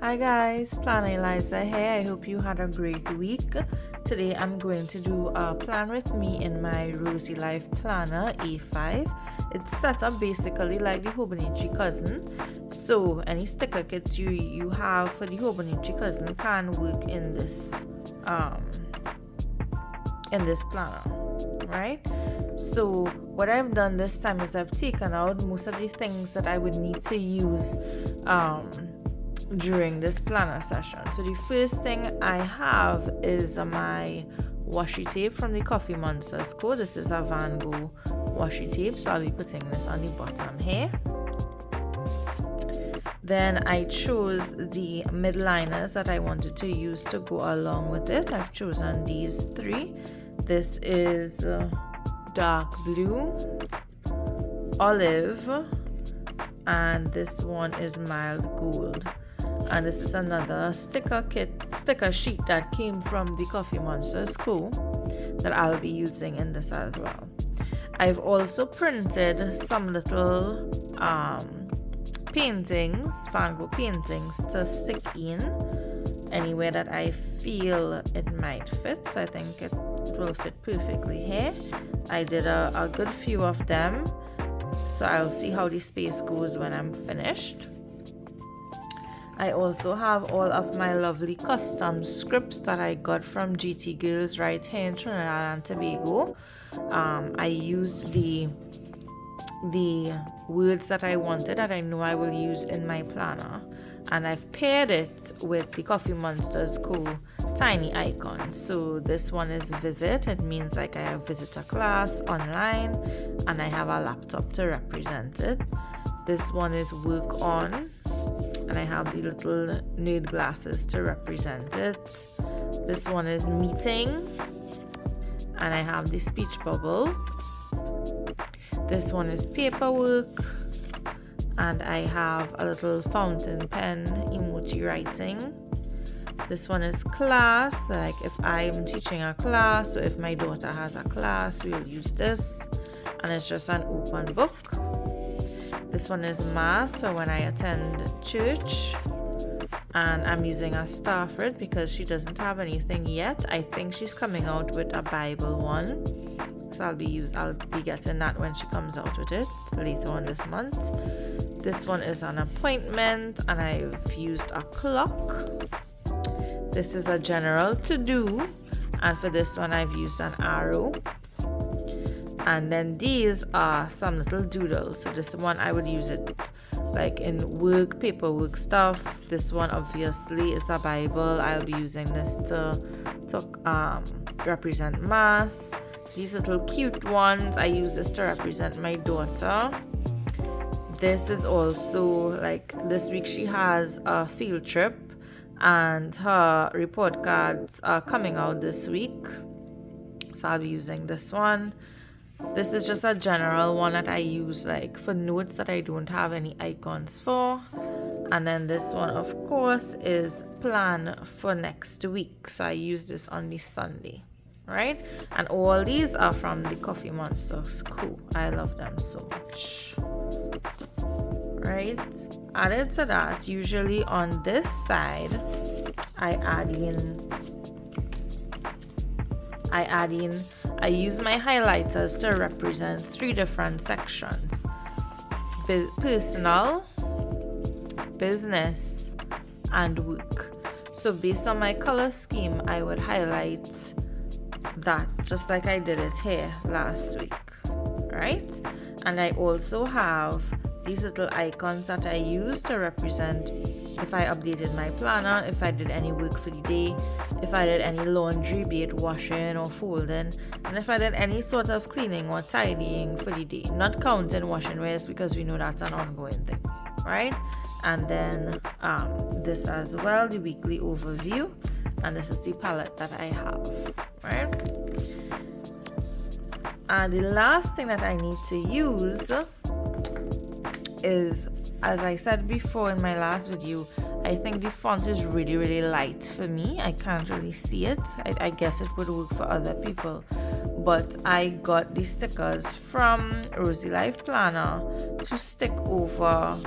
Hi guys, Planner Eliza here. I hope you had a great week. Today I'm going to do a plan with me in my Rosey Life Planner A5. It's set up basically like the Hobonichi cousin. So any sticker kits you have for the Hobonichi cousin can work um in this planner, right? So what I've done this time is I've taken out most of the things that I would need to use during this planner session. So the first thing I have is my washi tape from the Coffee Monsterz Co. This is a Van Gogh washi tape, so I'll be putting this on the bottom here. Then I chose the midliners that I wanted to use to go along with it. I've chosen these three. This is dark blue, olive, and this one is mild gold. And this is another sticker sheet that came from the Coffee Monsterz Co. that I'll be using in this as well. I've also printed some little paintings, Van Gogh paintings, to stick in anywhere that I feel it might fit. So I think it will fit perfectly here. I did a good few of them, so I'll see how the space goes when I'm finished. I also have all of my lovely custom scripts that I got from GT Girls right here in Trinidad and Tobago. I used the words that I wanted that I know I will use in my planner, and I've paired it with the Coffee Monsterz Co. tiny icons. So this one is visit. It means like I have visitor class online and I have a laptop to represent it. This one is work on, and I have the little nerd glasses to represent it. This one is meeting, and I have the speech bubble. This one is paperwork, and I have a little fountain pen emoji writing. This one is class, like if I'm teaching a class, or if my daughter has a class, we'll use this, and it's just an open book. This one is mass for when I attend church, and I'm using a Stafford because she doesn't have anything yet. I think she's coming out with a Bible one, so I'll be getting that when she comes out with it later on this month. This one is an appointment, and I've used a clock. This is a general to do, and for this one I've used an arrow. And then these are some little doodles. So this one I would use it like in work, paperwork stuff. This one obviously is a Bible. I'll be using this to represent mass. These little cute ones, I use this to represent my daughter. This is also like this week she has a field trip, and her report cards are coming out this week. So I'll be using this one. This is just a general one that I use like for notes that I don't have any icons for. And then this one, of course, is plan for next week. So I use this on the Sunday, right? And all these are from the Coffee Monsterz Co. I love them so much, right? Added to that, usually on this side, I use my highlighters to represent three different sections: personal, business, and work. So based on my color scheme, I would highlight that just like I did it here last week, right? And I also have these little icons that I use to represent if I updated my planner, if I did any work for the day, if I did any laundry, be it washing or folding, and if I did any sort of cleaning or tidying for the day, not counting washing wares because we know that's an ongoing thing, right? And then this as well, the weekly overview, and this is the palette that I have, right? And the last thing that I need to use is, as I said before in my last video, I think the font is really, really light for me. I can't really see it. I guess it would work for other people. But I got the stickers from Rosey Life Planner to stick over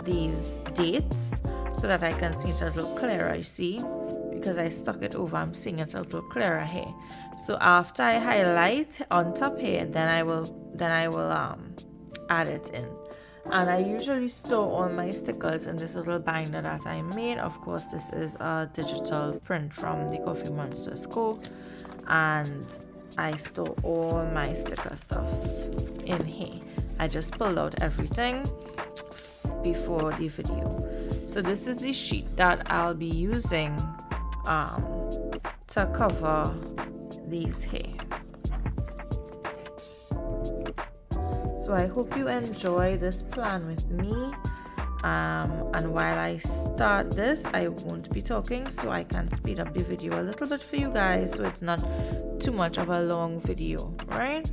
these dates. so that I can see it a little clearer. You see, because I stuck it over, I'm seeing it a little clearer here. So after I highlight on top here, then I will add it in. And I usually store all my stickers in this little binder that I made. Of course, this is a digital print from the Coffee Monsterz Co, and I store all my sticker stuff in here. I just pulled out everything before the video. So this is the sheet that I'll be using to cover these here. So I hope you enjoy this plan with me, and while I start this, I won't be talking, so I can speed up the video a little bit for you guys so it's not too much of a long video, right?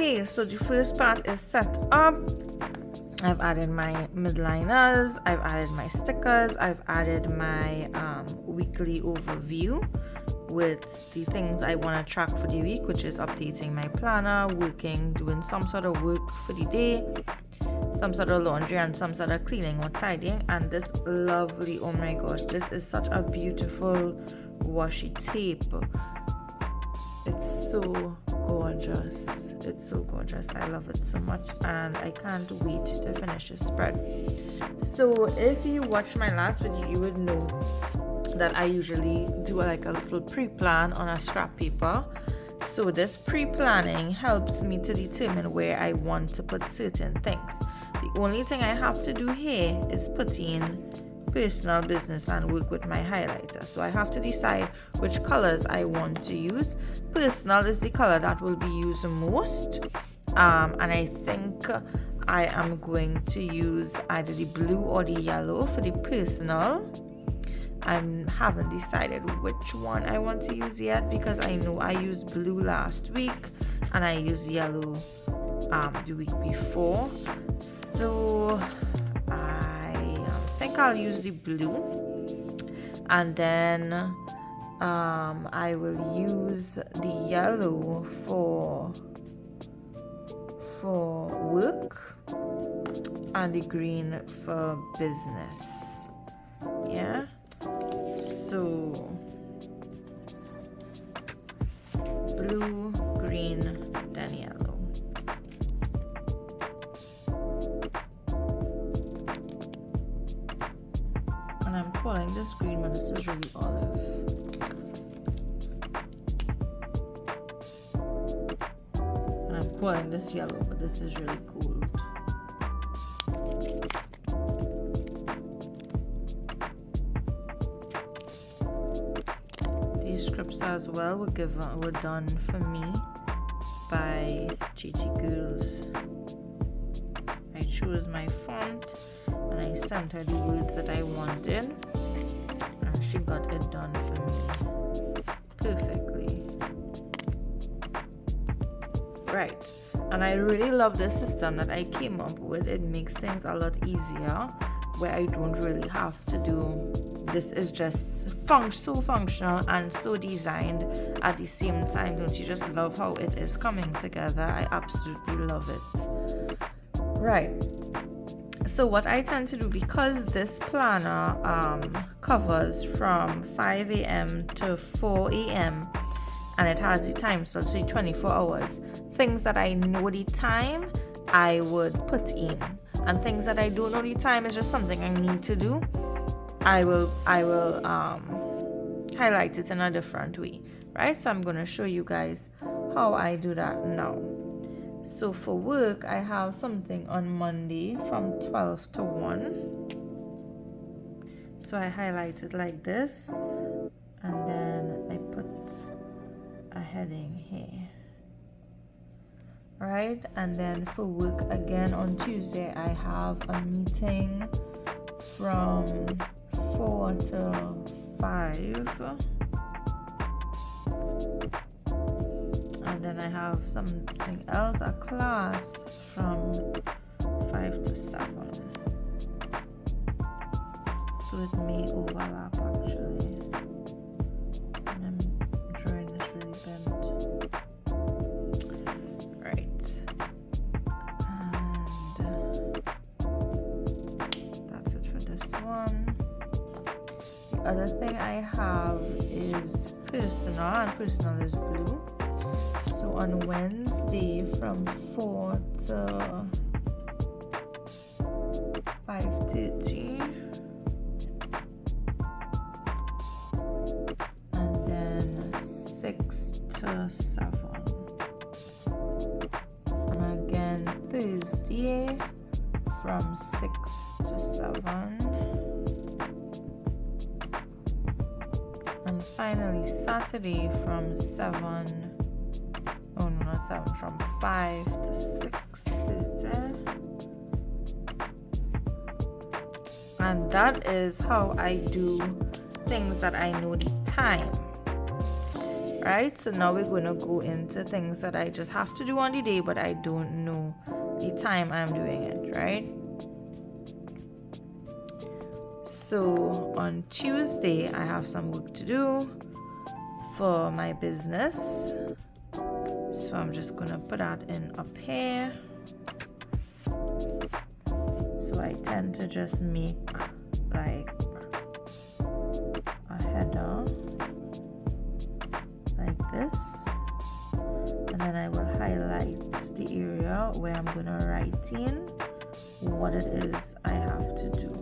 Okay, so the first part is set up. I've added my midliners, I've added my stickers, I've added my weekly overview with the things I want to track for the week, which is updating my planner, working, doing some sort of work for the day, some sort of laundry and some sort of cleaning or tidying. And this lovely, oh my gosh, this is such a beautiful washi tape. It's so gorgeous. It's so gorgeous. I love it so much, and I can't wait to finish this spread. So if you watched my last video, you would know that I usually do like a little pre-plan on a scrap paper. So this pre-planning helps me to determine where I want to put certain things. The only thing I have to do here is put in personal, business, and work with my highlighter. So I have to decide which colors I want to use. Personal is the color that will be used most, and I think I am going to use either the blue or the yellow for the personal. I haven't decided which one I want to use yet, because I know I used blue last week and I used yellow the week before. So I think I'll use the blue, and then I will use the yellow for work and the green for business. Yeah, so blue, green, then yellow. And I'm calling this green, but this is really olive. And I'm calling this yellow, but this is really cool. These scripts as well were done for me by GT Girls. I chose my font and I sent her the words that I wanted, and she got it done for me perfectly. Right, and I really love this system that I came up with. It makes things a lot easier, where I don't really have to do, this is just so functional and so designed at the same time. Don't you just love how it is coming together? I absolutely love it. Right. So what I tend to do, because this planner covers from 5 a.m. to 4 a.m. and it has the time slot, so 24 hours, things that I know the time I would put in, and things that I don't know the time is just something I need to do, I will highlight it in a different way, right? So I'm going to show you guys how I do that now. So for work, I have something on Monday from 12 to 1. So I highlight it like this, and then I put a heading here. Right? And then for work again on Tuesday, I have a meeting from 4 to 5. And then I have something else, a class from 5 to 7. So it may overlap actually. And I'm drawing this really bent. Right. And that's it for this one. The other thing I have is personal, and personal is blue. So on Wednesday from 4 to 5:30, and then 6 to 7, and again Thursday from 6 to 7, and finally Saturday from from 5 to 6:30. And that is how I do things that I know the time. Right? So now we're going to go into things that I just have to do on the day, but I don't know the time I'm doing it, right? So on Tuesday, I have some work to do for my business. So I'm just gonna put that in up here. So I tend to just make like a header like this, and then I will highlight the area where I'm gonna write in what it is I have to do.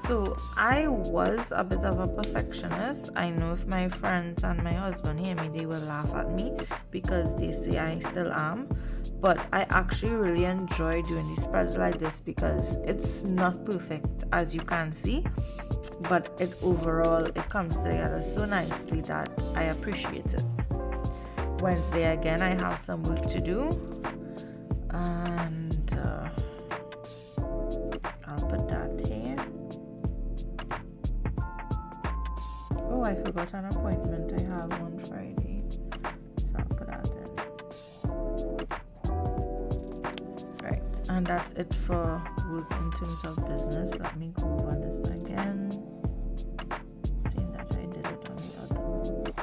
So I was a bit of a perfectionist. I know if my friends and my husband hear me, they will laugh at me because they say I still am. But I actually really enjoy doing these spreads like this because it's not perfect, as you can see, but it comes together so nicely that I appreciate it. Wednesday again, I have some work to do, and I'll put that here. Oh, I forgot an appointment I have on Friday, so I'll put that in. Right, and that's it for work in terms of business. Let me go over this again, seeing that I did it on the other one.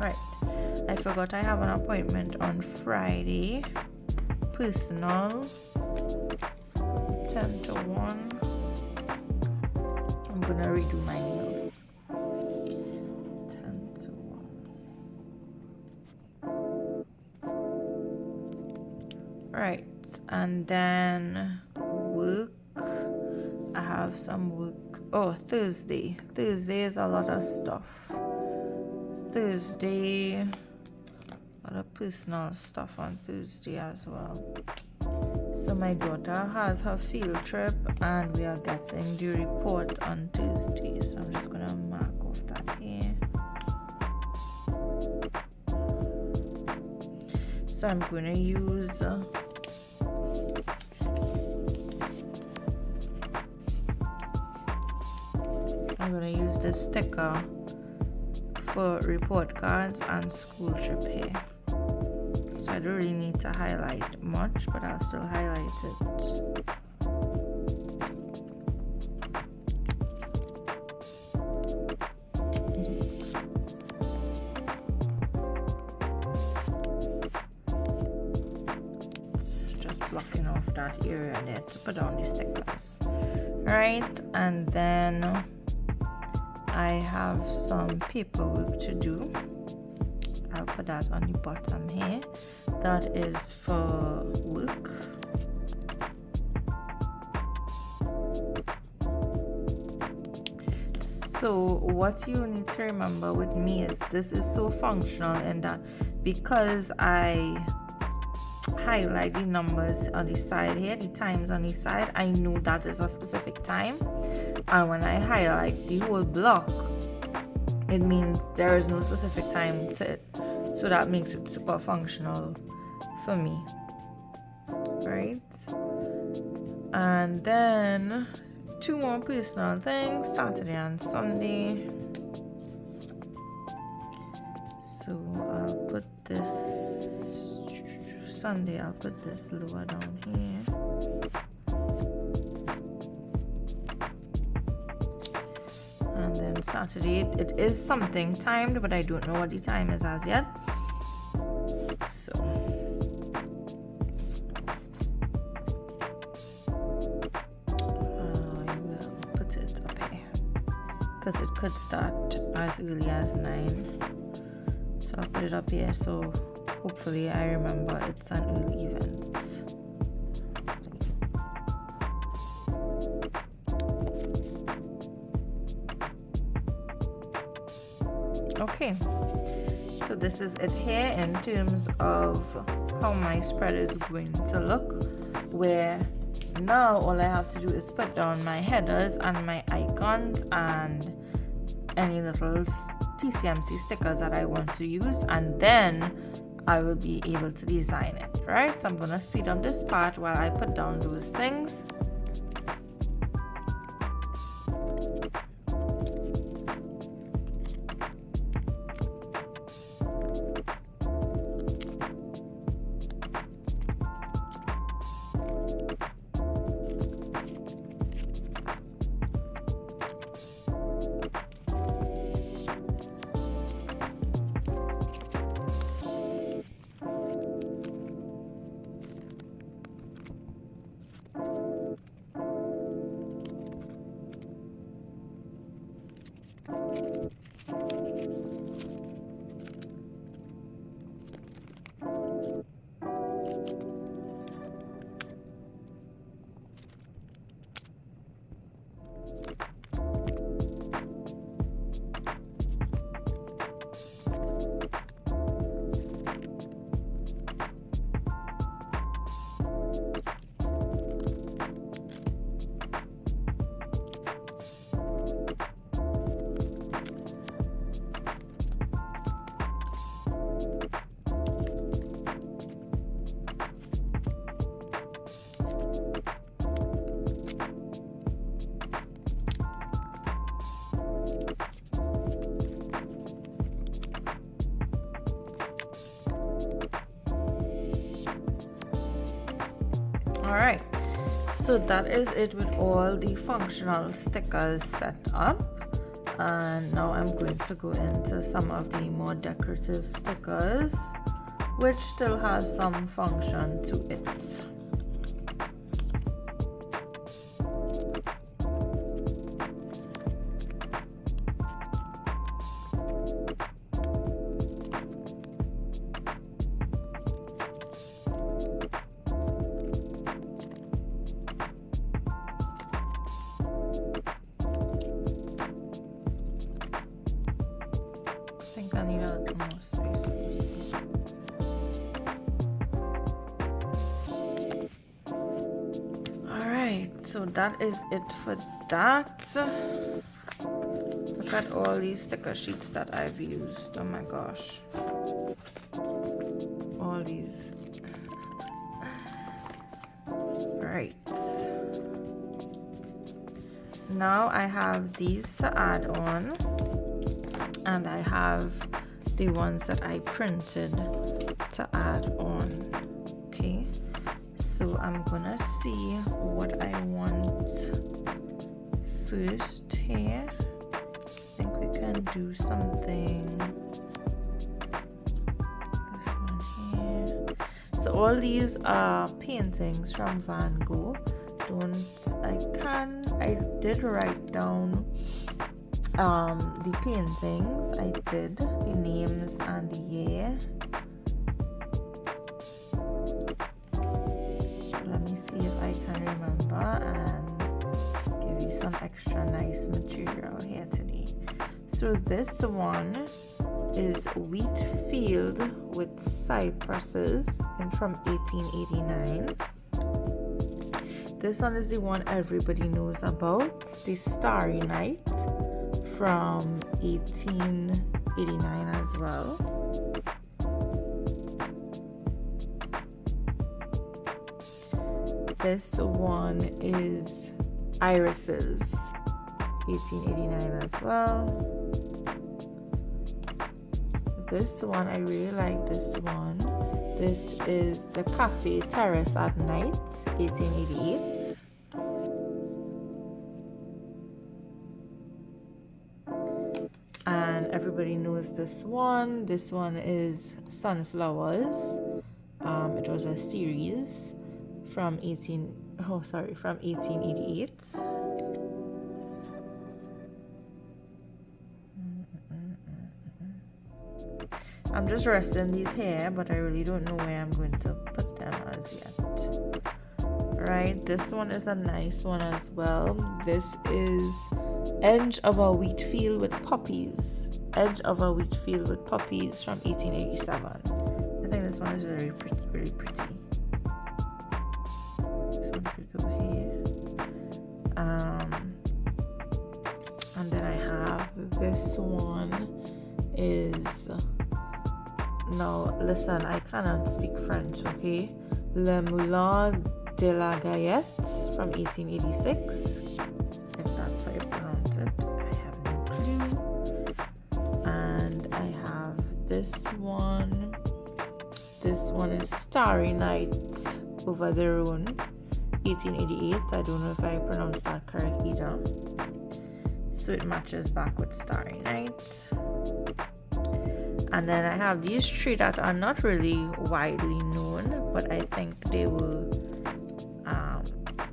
Right, I forgot I have an appointment on Friday, personal, 10 to 1. I'm gonna redo my nails. 10 to 1. Right, and then work. I have some work. Oh, Thursday. Thursday is a lot of stuff. Thursday, a lot of personal stuff on Thursday as well. So my daughter has her field trip and we are getting the report on Tuesday. So I'm just gonna mark off that here. So I'm gonna use this sticker for report cards and school trip here. So I don't really need to highlight much, but I'll still highlight it. off that area there to put on the stickers. Right, and then I have some paperwork to do. I'll put that on the bottom here. That is for work. So what you need to remember with me is this is so functional in that because I highlight the numbers on the side here, the times on the side, I know that is a specific time. And when I highlight the whole block, it means there is no specific time to it. So that makes it super functional for me. Right? And then 2 more personal things, Saturday and Sunday. So I'll put this Sunday, I'll put this lower down here. And then Saturday, it is something timed, but I don't know what the time is as yet. So I will put it up here because it could start as early as 9. So I'll put it up here so hopefully I remember it's an early event. Okay, so this is it here in terms of how my spread is going to look, where now all I have to do is put down my headers and my icons and any little TCMC stickers that I want to use, and then I will be able to design it, right? So I'm going to speed up this part while I put down those things. Alright, so that is it with all the functional stickers set up, and now I'm going to go into some of the more decorative stickers which still has some function to it. I need a little more space. Alright, so that is it for that. Look at all these sticker sheets that I've used. Oh my gosh. All these. Right. Now I have these to add on. And I have the ones that I printed to add on. Okay, so I'm gonna see what I want first here. I think we can do something. This one here. So So all these are paintings from Van Gogh. I did write down the paintings. I did the names and the year. So let me see if I can remember and give you some extra nice material here today. So this one is wheat field with cypresses and from 1889. This one is the one everybody knows about, the Starry Night from 1889 as well. This one is Irises, 1889 as well. This one, I really like this one. This is the Cafe Terrace at Night, 1888. And everybody knows this one. This one is Sunflowers. It was a series from 1888. I'm just resting these here, but I really don't know where I'm going to put them as yet. Right, this one is a nice one as well. This is Edge of a Wheat Field with Poppies. Edge of a Wheat Field with Poppies from 1887. I think this one is really pretty. This one could go here. And then I have this one is... Now, listen, I cannot speak French, okay? Le Moulin de la Gayette from 1886. If that's how you pronounce it, I have no clue. And I have this one. This one is Starry Night over the Rhone, 1888. I don't know if I pronounced that correct either. So it matches back with Starry Night. And then I have these three that are not really widely known, but I think they were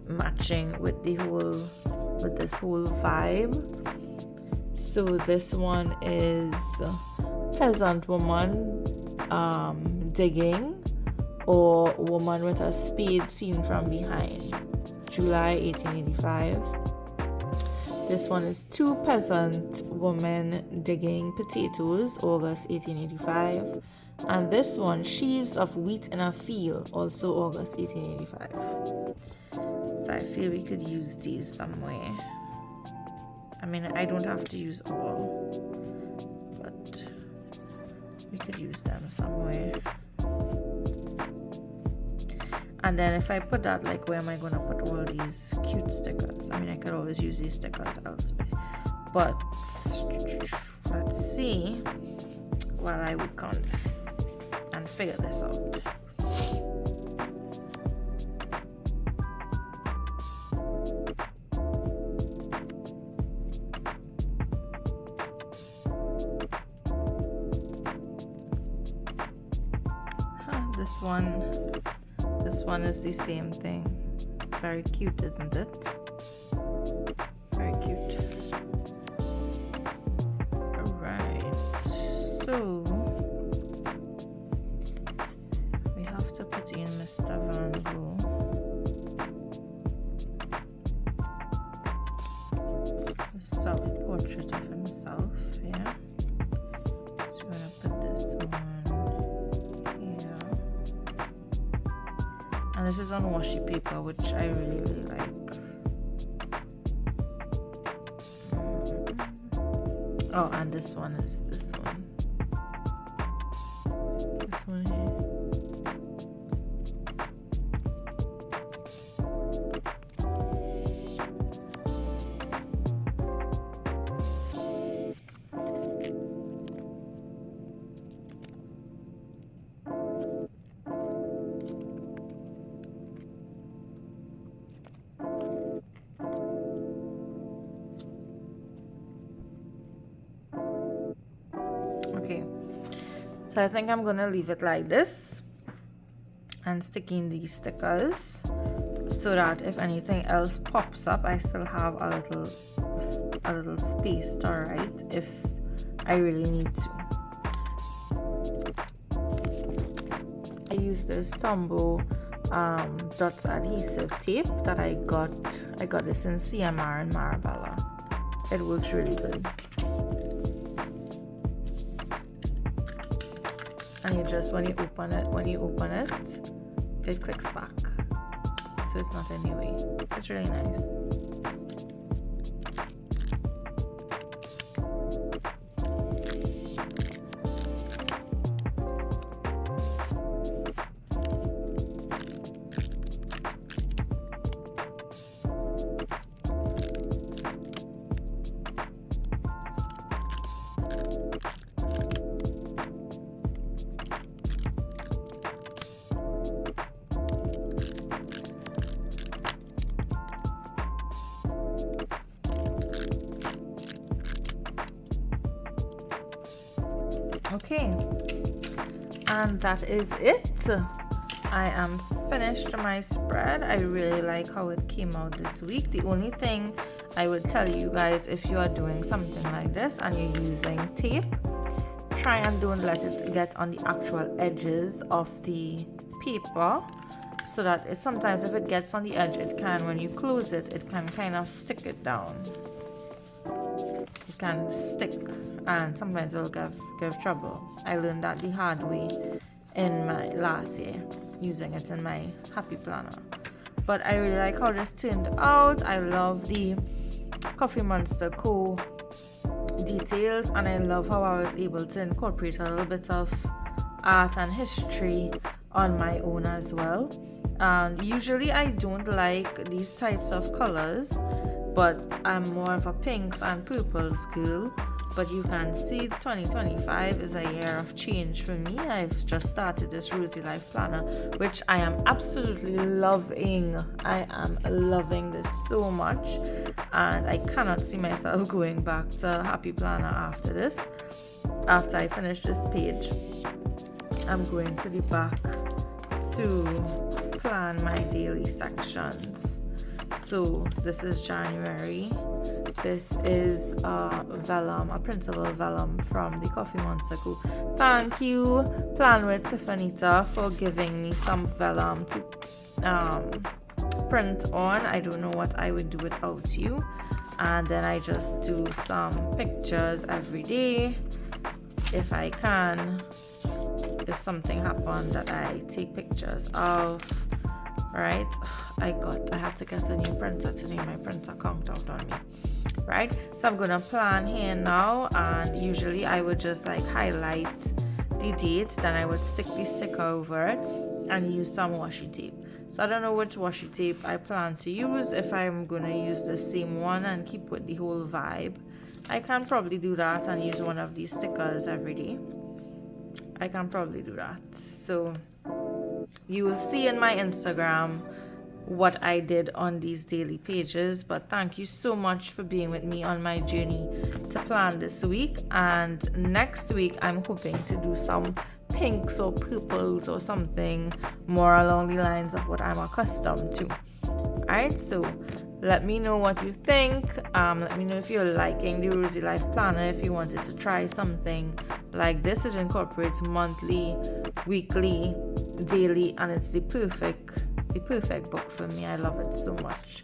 matching with this whole vibe. So this one is Peasant Woman Digging, or Woman with a Spade Seen from Behind, July 1885. This one is Two Peasant Women Digging Potatoes, August 1885. And this one, Sheaves of Wheat in a Field, also August 1885. So I feel we could use these somewhere. I mean, I don't have to use all, but we could use them somewhere. And then if I put that, like, where am I going to put all these cute stickers? I mean, I could always use these stickers elsewhere. But let's see while I work on this and figure this out. This one is the same thing. Very cute, isn't it? Very cute. Alright, so we have to put in Mr. Van Gogh. A self-portrait of himself, yeah. So we're gonna put this one. And this is on washi paper, which I really like. Oh, and this one is this one. This one here. Okay, so I think I'm gonna leave it like this, and sticking these stickers so that if anything else pops up, I still have a little space to write if I really need to. I use this Tombow dots adhesive tape that I got this in CMR in Marabella. It works really good. And you just when you open it, it clicks back. So it's not in your way. It's really nice. Okay, and that is it. I am finished my spread. I really like how it came out this week. The only thing I would tell you guys, if you are doing something like this and you're using tape, try and don't let it get on the actual edges of the paper, so that sometimes if it gets on the edge, it can, when you close it, it can kind of stick it down. It can stick, and sometimes it'll give trouble. I learned that the hard way in my last year using it in my happy planner. But I really like how this turned out. I love the Coffee Monsterz Co details, and I love how I was able to incorporate a little bit of art and history on my own as well. And usually I don't like these types of colors, but I'm more of a pinks and purples girl. But you can see 2025 is a year of change for me. I've just started this Rosey Life Planner, which I am absolutely loving. I am loving this so much, and I cannot see myself going back to Happy Planner after this. After I finish this page, I'm going to the back to plan my daily sections. So this is January. This is a printable vellum from the Coffee Monsterz Co. Thank you, Plan with Tiffanita, for giving me some vellum to print on. I don't know what I would do without you. And then I just do some pictures every day if I can. If something happened that I take pictures of. Right, I have to get a new printer today. My printer conked out on me. Right, so I'm gonna plan here now, and usually I would just like highlight the date, then I would stick the sticker over it and use some washi tape. So I don't know which washi tape I plan to use. If I'm gonna use the same one and keep with the whole vibe, I can probably do that and use one of these stickers every day. I can probably do that. So you will see in my Instagram what I did on these daily pages. But thank you so much for being with me on my journey to plan this week. And next week I'm hoping to do some pinks or purples or something more along the lines of what I'm accustomed to. Alright, so let me know what you think. Let me know if you're liking the Rosey Life Planner. If you wanted to try something like this, it incorporates monthly, weekly, daily, and it's the perfect book for me. I love it so much.